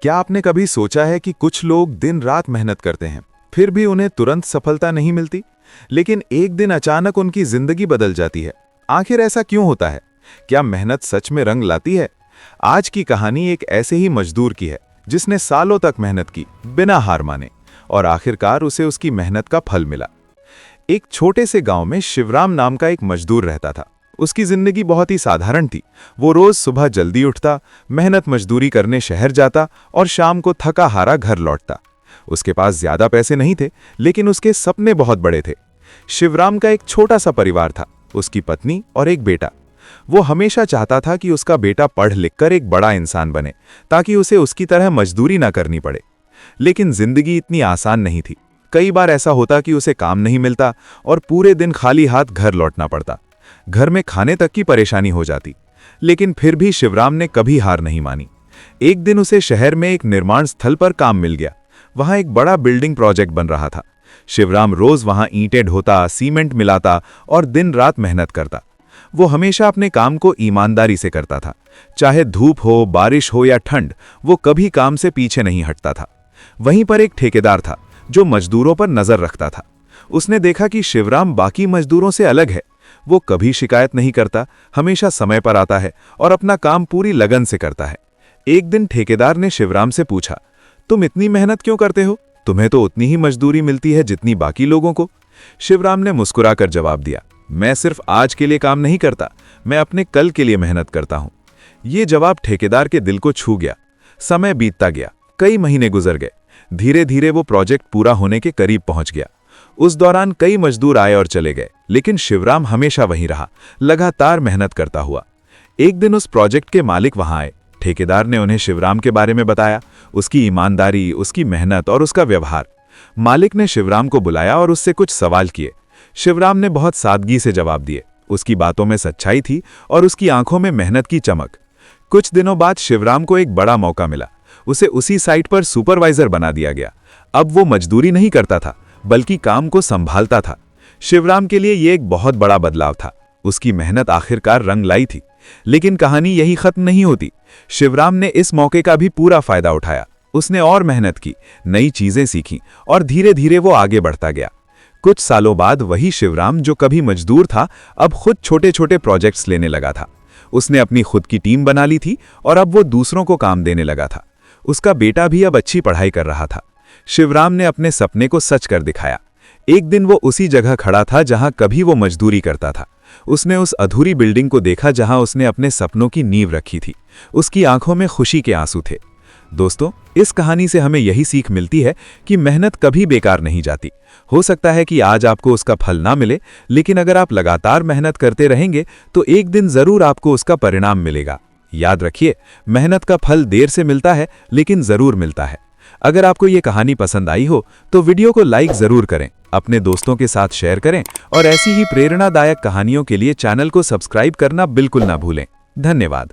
क्या आपने कभी सोचा है कि कुछ लोग दिन रात मेहनत करते हैं, फिर भी उन्हें तुरंत सफलता नहीं मिलती, लेकिन एक दिन अचानक उनकी जिंदगी बदल जाती है। आखिर ऐसा क्यों होता है? क्या मेहनत सच में रंग लाती है? आज की कहानी एक ऐसे ही मजदूर की है जिसने सालों तक मेहनत की बिना हार माने, और आखिरकार उसे उसकी मेहनत का फल मिला। एक छोटे से गांव में शिवराम नाम का एक मजदूर रहता था। उसकी जिंदगी बहुत ही साधारण थी। वो रोज सुबह जल्दी उठता, मेहनत मजदूरी करने शहर जाता और शाम को थका हारा घर लौटता। उसके पास ज्यादा पैसे नहीं थे, लेकिन उसके सपने बहुत बड़े थे। शिवराम का एक छोटा सा परिवार था, उसकी पत्नी और एक बेटा। वो हमेशा चाहता था कि उसका बेटा पढ़ लिखकर एक बड़ा इंसान बने, ताकि उसे उसकी तरह मजदूरी ना करनी पड़े। लेकिन जिंदगी इतनी आसान नहीं थी। कई बार ऐसा होता कि उसे काम नहीं मिलता और पूरे दिन खाली हाथ घर लौटना पड़ता। घर में खाने तक की परेशानी हो जाती। लेकिन फिर भी शिवराम ने कभी हार नहीं मानी। एक दिन उसे शहर में एक निर्माण स्थल पर काम मिल गया। वहां एक बड़ा बिल्डिंग प्रोजेक्ट बन रहा था। शिवराम रोज वहां ईंटें ढोता, सीमेंट मिलाता और दिन रात मेहनत करता। वो हमेशा अपने काम को ईमानदारी से करता था। चाहे धूप हो, बारिश हो या ठंड, वो कभी काम से पीछे नहीं हटता था। वहीं पर एक ठेकेदार था जो मजदूरों पर नजर रखता था। उसने देखा कि शिवराम बाकी मजदूरों से अलग है। वो कभी शिकायत नहीं करता, हमेशा समय पर आता है और अपना काम पूरी लगन से करता है। एक दिन ठेकेदार ने शिवराम से पूछा, तुम इतनी मेहनत क्यों करते हो? तुम्हें तो उतनी ही मजदूरी मिलती है जितनी बाकी लोगों को। शिवराम ने मुस्कुराकर जवाब दिया, मैं सिर्फ आज के लिए काम नहीं करता, मैं अपने कल के लिए मेहनत करता हूं। ये जवाब ठेकेदार के दिल को छू गया। समय बीतता गया, कई महीने गुजर गए। धीरे धीरे वो प्रोजेक्ट पूरा होने के करीब पहुंच गया। उस दौरान कई मजदूर आए और चले गए, लेकिन शिवराम हमेशा वहीं रहा, लगातार मेहनत करता हुआ। एक दिन उस प्रोजेक्ट के मालिक वहां आए। ठेकेदार ने उन्हें शिवराम के बारे में बताया, उसकी ईमानदारी, उसकी मेहनत और उसका व्यवहार। मालिक ने शिवराम को बुलाया और उससे कुछ सवाल किए। शिवराम ने बहुत सादगी से जवाब दिए। उसकी बातों में सच्चाई थी और उसकी आंखों में मेहनत की चमक। कुछ दिनों बाद शिवराम को एक बड़ा मौका मिला। उसे उसी साइट पर सुपरवाइजर बना दिया गया। अब वो मजदूरी नहीं करता था, बल्कि काम को संभालता था। शिवराम के लिए ये एक बहुत बड़ा बदलाव था। उसकी मेहनत आखिरकार रंग लाई थी। लेकिन कहानी यही खत्म नहीं होती। शिवराम ने इस मौके का भी पूरा फायदा उठाया। उसने और मेहनत की, नई चीजें सीखी और धीरे धीरे वो आगे बढ़ता गया। कुछ सालों बाद वही शिवराम जो कभी मजदूर था, अब खुद छोटे छोटे प्रोजेक्ट्स लेने लगा था। उसने अपनी खुद की टीम बना ली थी और अब वो दूसरों को काम देने लगा था। उसका बेटा भी अब अच्छी पढ़ाई कर रहा था। शिवराम ने अपने सपने को सच कर दिखाया। एक दिन वो उसी जगह खड़ा था जहां कभी वो मजदूरी करता था। उसने उस अधूरी बिल्डिंग को देखा जहां उसने अपने सपनों की नींव रखी थी। उसकी आंखों में खुशी के आंसू थे। दोस्तों, इस कहानी से हमें यही सीख मिलती है कि मेहनत कभी बेकार नहीं जाती। हो सकता है कि आज आपको उसका फल ना मिले, लेकिन अगर आप लगातार मेहनत करते रहेंगे तो एक दिन जरूर आपको उसका परिणाम मिलेगा। याद रखिए, मेहनत का फल देर से मिलता है, लेकिन जरूर मिलता है। अगर आपको ये कहानी पसंद आई हो तो वीडियो को लाइक जरूर करें, अपने दोस्तों के साथ शेयर करें और ऐसी ही प्रेरणादायक कहानियों के लिए चैनल को सब्सक्राइब करना बिल्कुल ना भूलें। धन्यवाद।